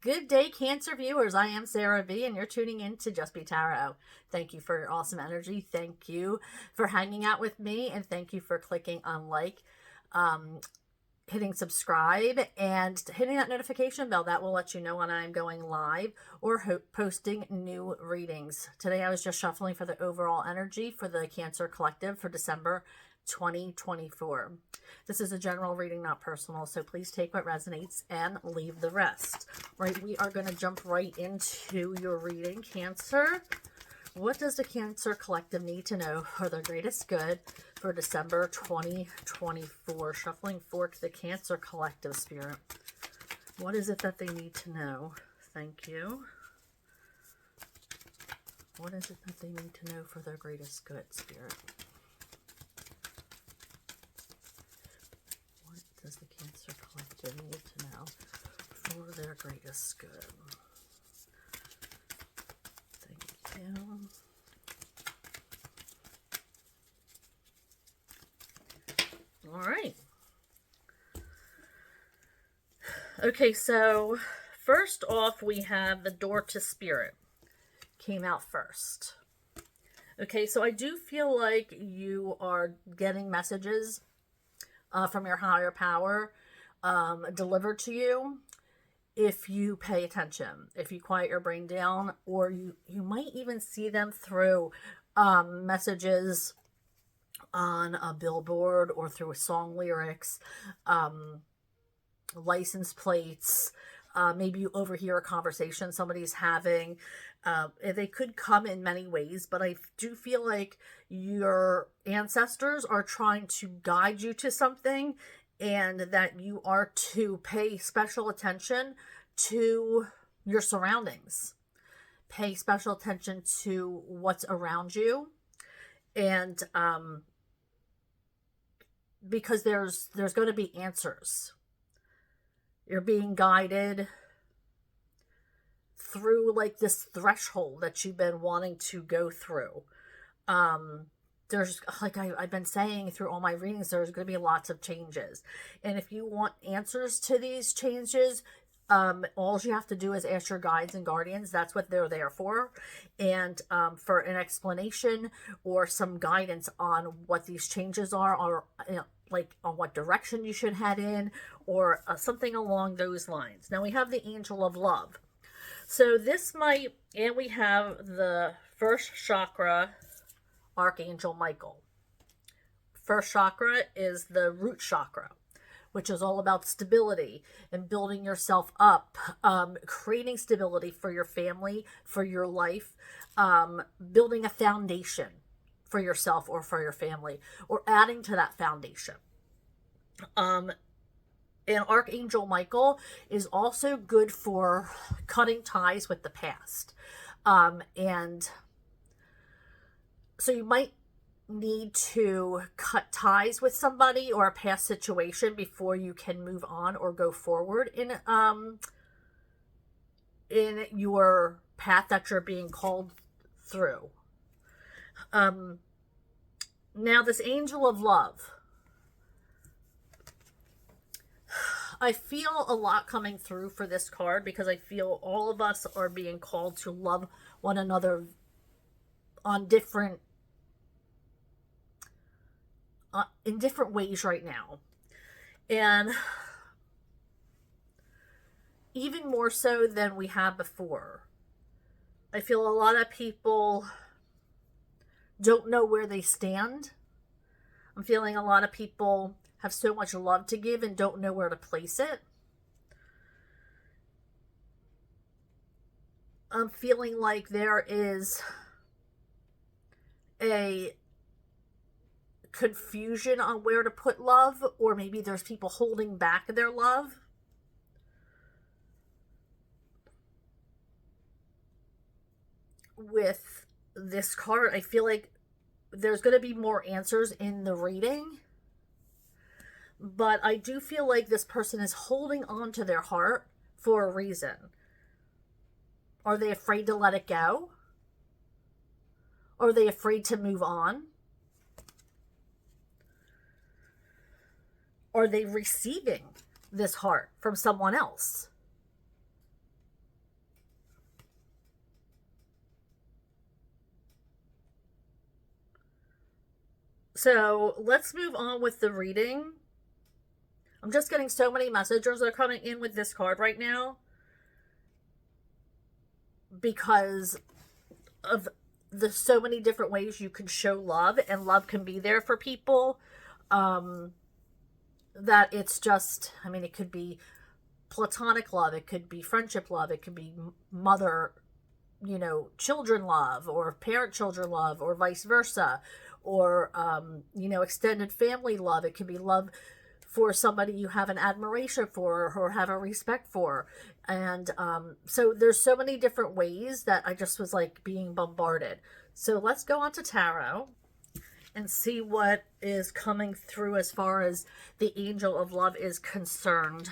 Good day, Cancer viewers. I am Sarah V, and you're tuning in to Just Be Tarot. Thank you for your awesome energy. Thank you for hanging out with me, and thank you for clicking on like, hitting subscribe, and hitting that notification bell. That will let you know when I'm going live or posting new readings. Today I was just shuffling for the overall energy for the Cancer Collective for December 2024. This is a general reading, not personal, so please take what resonates and leave the rest. Right, we are going to jump right into your reading, Cancer. What does the Cancer Collective need to know for their greatest good for December 2024? Shuffling for the Cancer Collective, Spirit. What is it that they need to know? Thank you. What is it that they need to know for their greatest good, Spirit? What does the Cancer Collective need to know for their greatest good? Thank you. All right. Okay, so first off, we have the Door to Spirit. Came out first. Okay, so I do feel like you are getting messages from your higher power delivered to you if you pay attention, if you quiet your brain down, or you might even see them through messages on a billboard or through song lyrics, license plates. Maybe you overhear a conversation somebody's having. They could come in many ways, but I do feel like your ancestors are trying to guide you to something, and that you are to pay special attention to your surroundings. Pay special attention to what's around you. And because there's going to be answers. You're being guided through like this threshold that you've been wanting to go through. There's, like I've been saying through all my readings, there's going to be lots of changes. And if you want answers to these changes, all you have to do is ask your guides and guardians. That's what they're there for. And for an explanation or some guidance on what these changes are, or like on what direction you should head in, or something along those lines. Now we have the Angel of Love. So this might, and we have the first chakra, Archangel Michael. First chakra is the root chakra, which is all about stability and building yourself up, creating stability for your family, for your life, building a foundation for yourself or for your family, or adding to that foundation. And Archangel Michael is also good for cutting ties with the past. And so you might need to cut ties with somebody or a past situation before you can move on or go forward in your path that you're being called through. Now this Angel of Love, I feel a lot coming through for this card, because I feel all of us are being called to love one another on different in different ways right now. And even more so than we have before. I feel a lot of people don't know where they stand. I'm feeling a lot of people have so much love to give and don't know where to place it. I'm feeling like there is a confusion on where to put love, or maybe there's people holding back their love. With this card, I feel like there's going to be more answers in the reading, but I do feel like this person is holding on to their heart for a reason. Are they afraid to let it go? Are they afraid to move on? Are they receiving this heart from someone else? So let's move on with the reading. I'm just getting so many messages that are coming in with this card right now because of the so many different ways you can show love, and love can be there for people. That it's just, I mean, it could be platonic love, it could be friendship love, it could be mother, children love, or parent children love, or vice versa, or extended family love. It could be love for somebody you have an admiration for or have a respect for. And so there's so many different ways that I just was like being bombarded. So let's go on to tarot and see what is coming through as far as the angel of love is concerned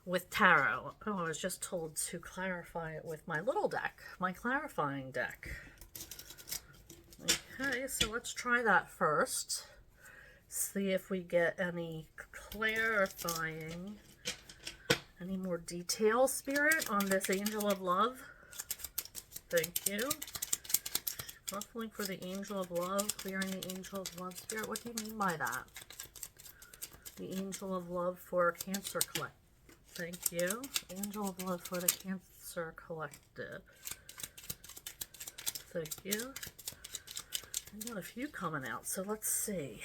with tarot. Oh, I was just told to clarify it with my little deck, my clarifying deck. Okay, so let's try that first. See if we get any clarifying, any more detail, Spirit, on this angel of love. Thank you. Ruffling for the angel of love, clearing the angel of love. Spirit, what do you mean by that? The angel of love for Cancer Collective. Thank you. Angel of love for the Cancer Collective. Thank you. I got a few coming out, so let's see.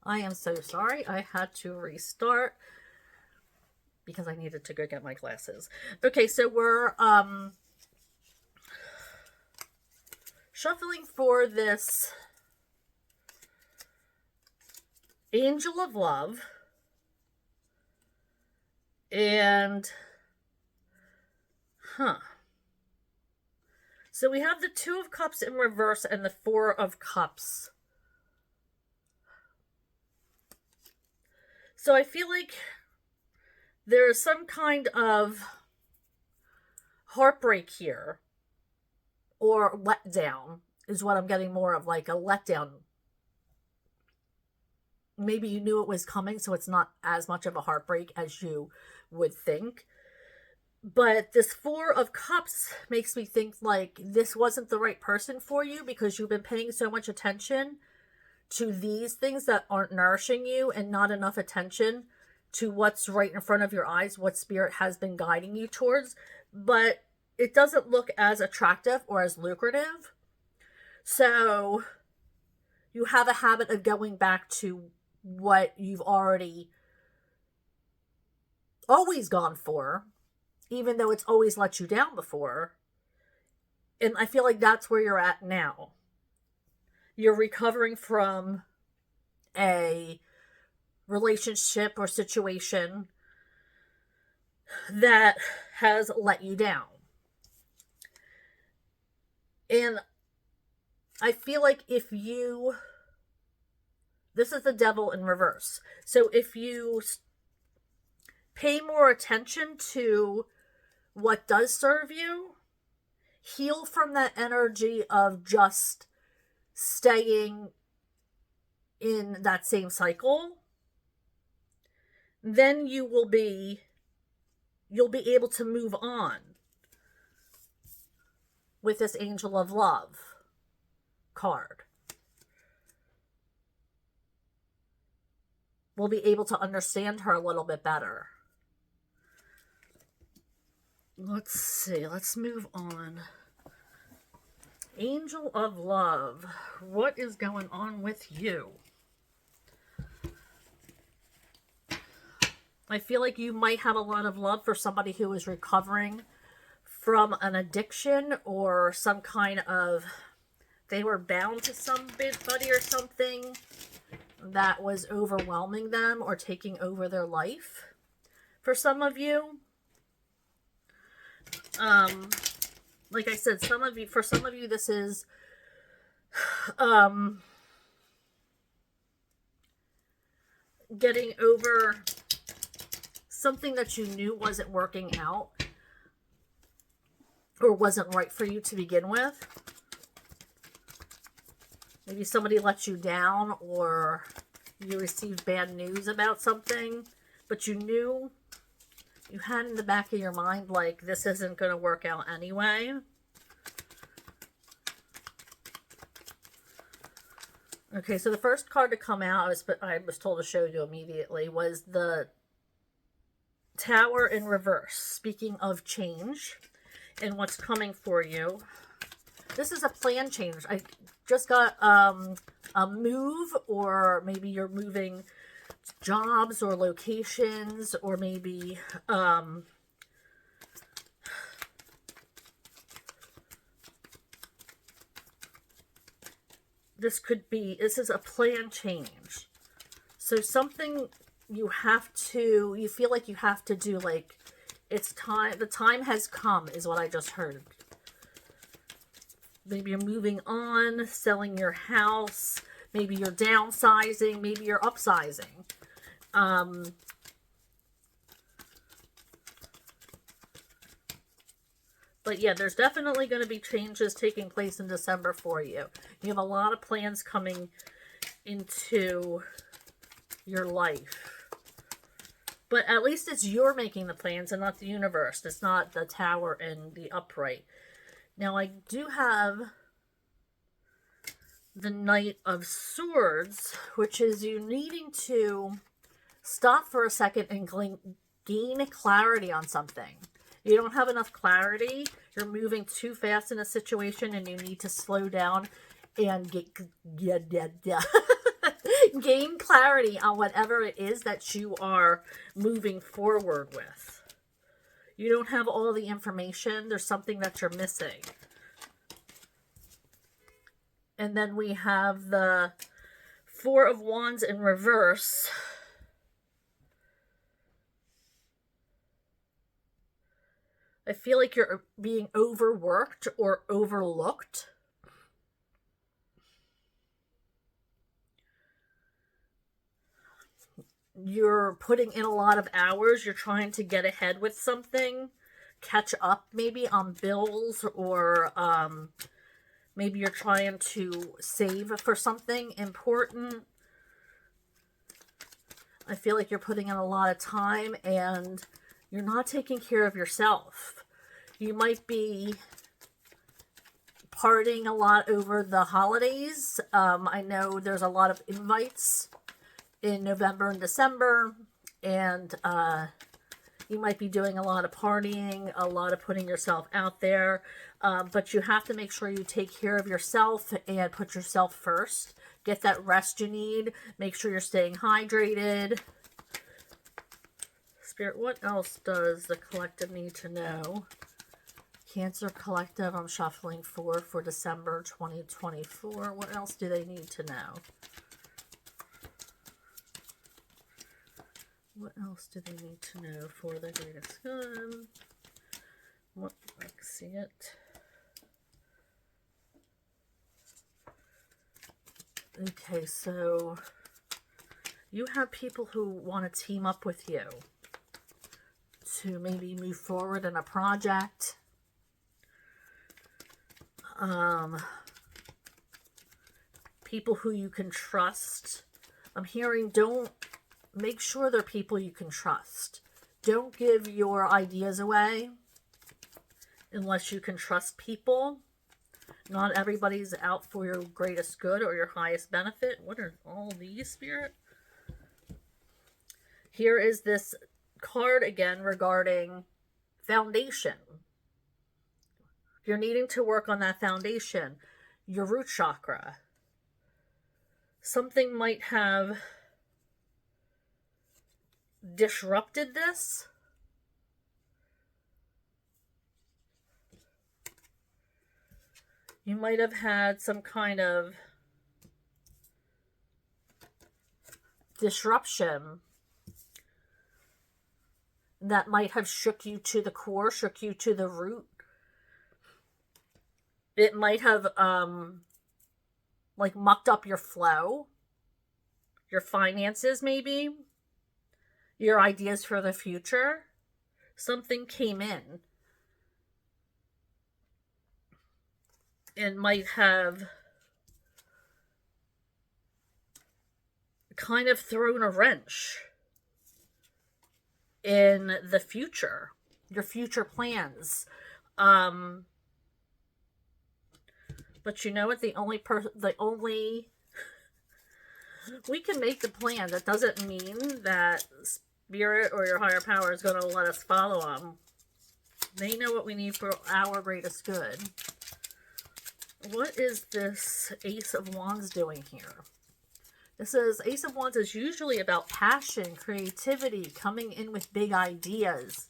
I am so sorry. I had to restart because I needed to go get my glasses. Okay, so we're shuffling for this angel of love, and so we have the Two of Cups in reverse and the Four of Cups. So I feel like there's some kind of heartbreak here, or letdown is what I'm getting more of, like a letdown. Maybe you knew it was coming, so it's not as much of a heartbreak as you would think. But this Four of Cups makes me think like this wasn't the right person for you because you've been paying so much attention to these things that aren't nourishing you and not enough attention to what's right in front of your eyes, what Spirit has been guiding you towards. But it doesn't look as attractive or as lucrative. So you have a habit of going back to what you've always gone for, even though it's always let you down before. And I feel like that's where you're at now. You're recovering from a relationship or situation that has let you down. And I feel like this is the Devil in reverse. So if you pay more attention to what does serve you, heal from that energy of just staying in that same cycle, then you'll be able to move on with this angel of love card. We'll be able to understand her a little bit better. Let's see, let's move on. Angel of love, what is going on with you? I feel like you might have a lot of love for somebody who is recovering from an addiction or some kind of, they were bound to somebody or something that was overwhelming them or taking over their life. For some of you, like I said, for some of you, this is, getting over something that you knew wasn't working out or wasn't right for you to begin with. Maybe somebody let you down or you received bad news about something, but you had in the back of your mind, like, this isn't going to work out anyway. Okay, so the first card to come out, I was told to show you immediately, was the Tower in reverse. Speaking of change and what's coming for you, this is a plan change. I just got a move, or maybe you're moving jobs or locations, or maybe this is a plan change. So something you feel like you have to do, like it's time, the time has come is what I just heard. Maybe you're moving on, selling your house, maybe you're downsizing, maybe you're upsizing. But yeah, there's definitely going to be changes taking place in December for you. You have a lot of plans coming into your life. But at least it's you're making the plans and not the universe. It's not the Tower and the upright. Now, I do have the Knight of Swords, which is you needing to stop for a second and gain clarity on something. You don't have enough clarity. You're moving too fast in a situation and you need to slow down and gain clarity on whatever it is that you are moving forward with. You don't have all the information. There's something that you're missing. And then we have the Four of Wands in reverse. I feel like you're being overworked or overlooked. You're putting in a lot of hours. You're trying to get ahead with something. Catch up maybe on bills, or maybe you're trying to save for something important. I feel like you're putting in a lot of time and you're not taking care of yourself. You might be partying a lot over the holidays. I know there's a lot of invites in November and December, and you might be doing a lot of partying, a lot of putting yourself out there, but you have to make sure you take care of yourself and put yourself first. Get that rest you need. Make sure you're staying hydrated. Spirit, what else does the collective need to know? Cancer Collective, I'm shuffling for December 2024. What else do they need to know? What else do they need to know for the greatest good? What, let's see it. Okay, so you have people who want to team up with you to maybe move forward in a project. People who you can trust. I'm hearing, make sure they're people you can trust. Don't give your ideas away unless you can trust people. Not everybody's out for your greatest good or your highest benefit. What are all these, Spirit? Here is this card again regarding foundation. You're needing to work on that foundation, your root chakra. Something might have disrupted this. You might have had some kind of disruption that might have shook you to the core, shook you to the root. It might have like mucked up your flow, your finances maybe, your ideas for the future. Something came in and might have kind of thrown a wrench in the future, your future plans. But you know what? The only We can make the plan. That doesn't mean that spirit or your higher power is going to let us follow them. They know what we need for our greatest good. What is this Ace of Wands doing here? This is Ace of Wands is usually about passion, creativity, coming in with big ideas,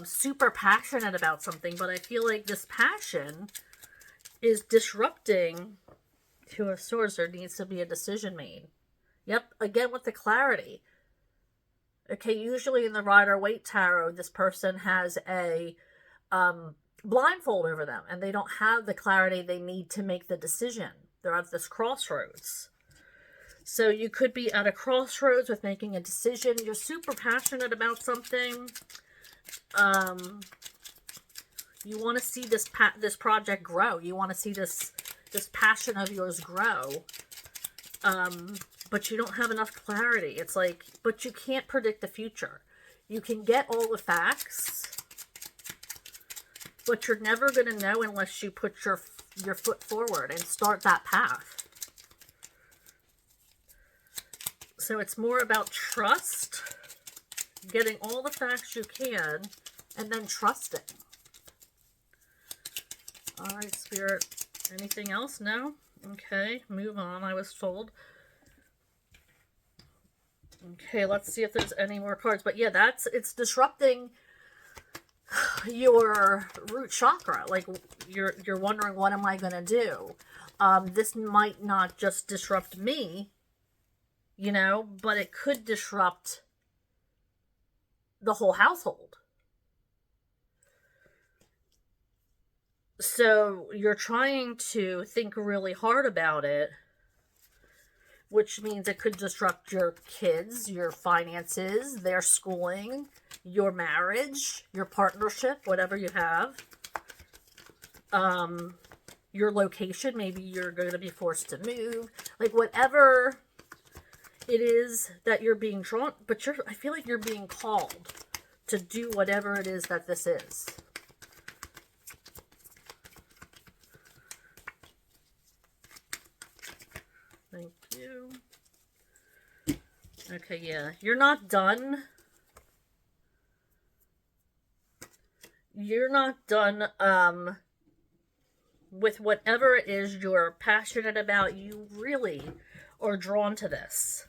super passionate about something, but I feel like this passion is disrupting. Two of Swords, there needs to be a decision made. Yep, again with the clarity. Okay, usually in the Rider-Waite Tarot, this person has a blindfold over them, and they don't have the clarity they need to make the decision. They're at this crossroads. So you could be at a crossroads with making a decision. You're super passionate about something. You want to see this project grow. You want to see this passion of yours grow. But you don't have enough clarity. It's like, but you can't predict the future. You can get all the facts, but you're never going to know unless you put your foot forward and start that path. So it's more about trust, getting all the facts you can, and then trusting. All right, Spirit. Anything else? No? Okay, move on, I was told. Okay, let's see if there's any more cards. But yeah, it's disrupting your root chakra. Like, you're wondering, what am I going to do? This might not just disrupt me, you know, but it could disrupt the whole household. So you're trying to think really hard about it, which means it could disrupt your kids, your finances, their schooling, your marriage, your partnership, whatever you have. Your location, maybe you're going to be forced to move. Like, whatever it is that you're being drawn, but I feel like you're being called to do whatever it is that this is. Thank you. Okay, yeah. You're not done. You're not done with whatever it is you're passionate about. You really are drawn to this.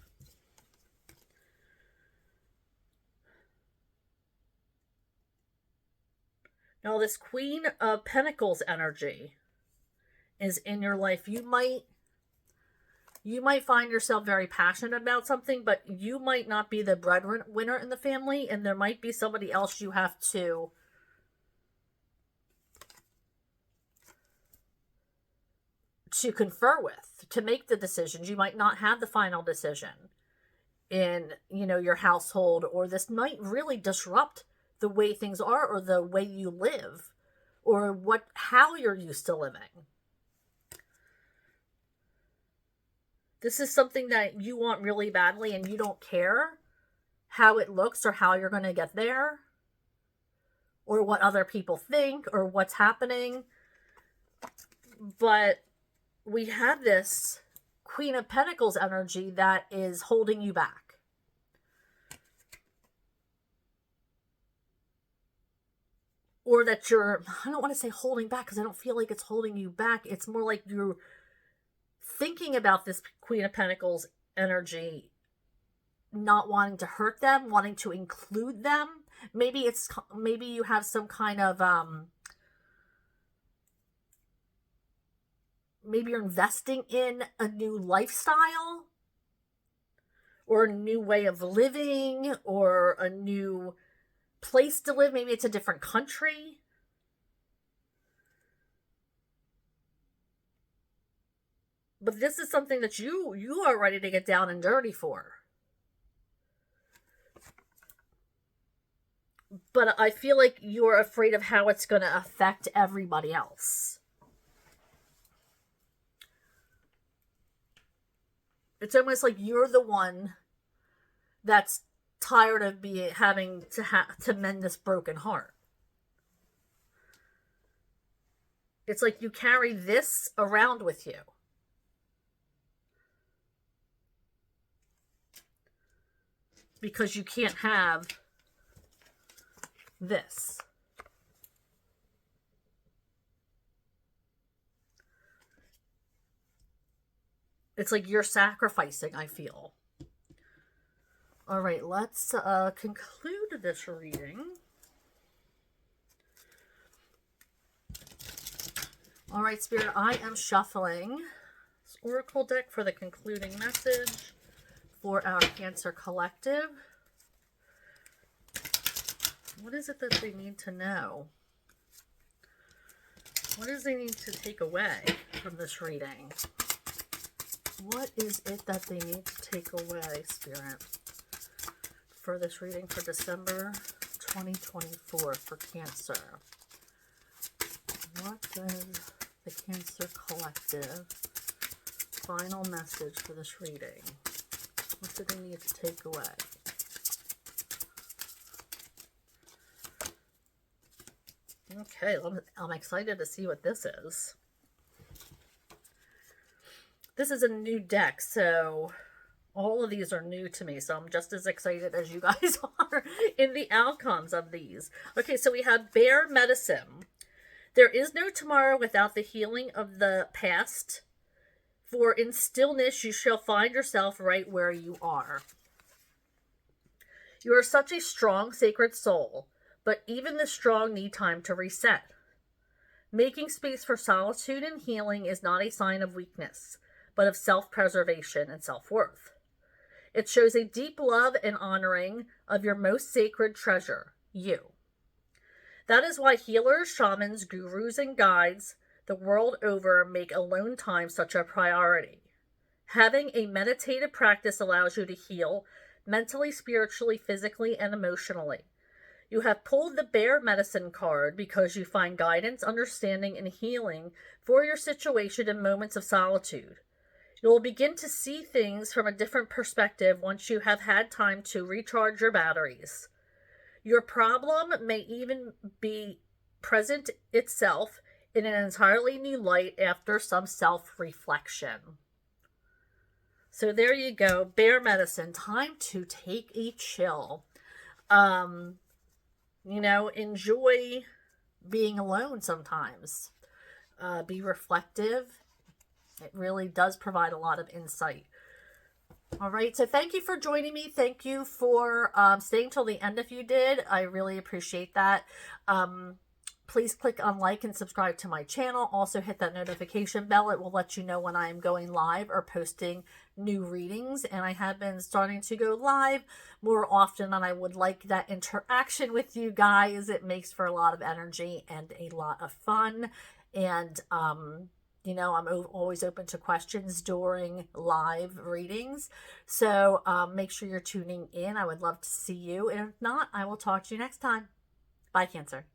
Now, this Queen of Pentacles energy is in your life. You might find yourself very passionate about something, but you might not be the breadwinner in the family, and there might be somebody else you have to confer with to make the decisions. You might not have the final decision in, you know, your household, or this might really disrupt the way things are, or the way you live, or how you're used to living. This is something that you want really badly, and you don't care how it looks or how you're going to get there, or what other people think, or what's happening. But we have this Queen of Pentacles energy that is holding you back. Or that I don't want to say holding back, because I don't feel like it's holding you back. It's more like you're thinking about this Queen of Pentacles energy, not wanting to hurt them, wanting to include them. Maybe you have some kind of maybe you're investing in a new lifestyle, or a new way of living, or a new place to live. Maybe it's a different country. But this is something that you are ready to get down and dirty for. But I feel like you're afraid of how it's going to affect everybody else. It's almost like you're the one that's tired of having to mend this broken heart. It's like you carry this around with you. because you can't have this. It's like you're sacrificing, I feel. All right, let's conclude this reading. All right, Spirit, I am shuffling this Oracle deck for the concluding message for our Cancer Collective. What is it that they need to know? What does they need to take away from this reading? What is it that they need to take away, Spirit, for this reading for December 2024 for Cancer? What does the Cancer Collective final message for this reading? What do they need to take away? Okay, I'm excited to see what this is. This is a new deck, so all of these are new to me, so I'm just as excited as you guys are in the outcomes of these. Okay, so we have Bear Medicine. There is no tomorrow without the healing of the past, for in stillness you shall find yourself right where you are. You are such a strong, sacred soul, but even the strong need time to reset. Making space for solitude and healing is not a sign of weakness, but of self-preservation and self-worth. It shows a deep love and honoring of your most sacred treasure, you. That is why healers, shamans, gurus, and guides the world over make alone time such a priority. Having a meditative practice allows you to heal mentally, spiritually, physically, and emotionally. You have pulled the Bear Medicine card because you find guidance, understanding, and healing for your situation in moments of solitude. You will begin to see things from a different perspective once you have had time to recharge your batteries. Your problem may even be present itself in an entirely new light after some self-reflection. So there you go, Bear Medicine. Time to take a chill. You know, enjoy being alone sometimes. Be reflective. It really does provide a lot of insight. All right, so thank you for joining me. Thank you for staying till the end if you did. I really appreciate that. Please click on like and subscribe to my channel. Also hit that notification bell. It will let you know when I am going live or posting new readings. And I have been starting to go live more often, and I would like that interaction with you guys. It makes for a lot of energy and a lot of fun. And, you know, I'm always open to questions during live readings. So make sure you're tuning in. I would love to see you. And if not, I will talk to you next time. Bye, Cancer.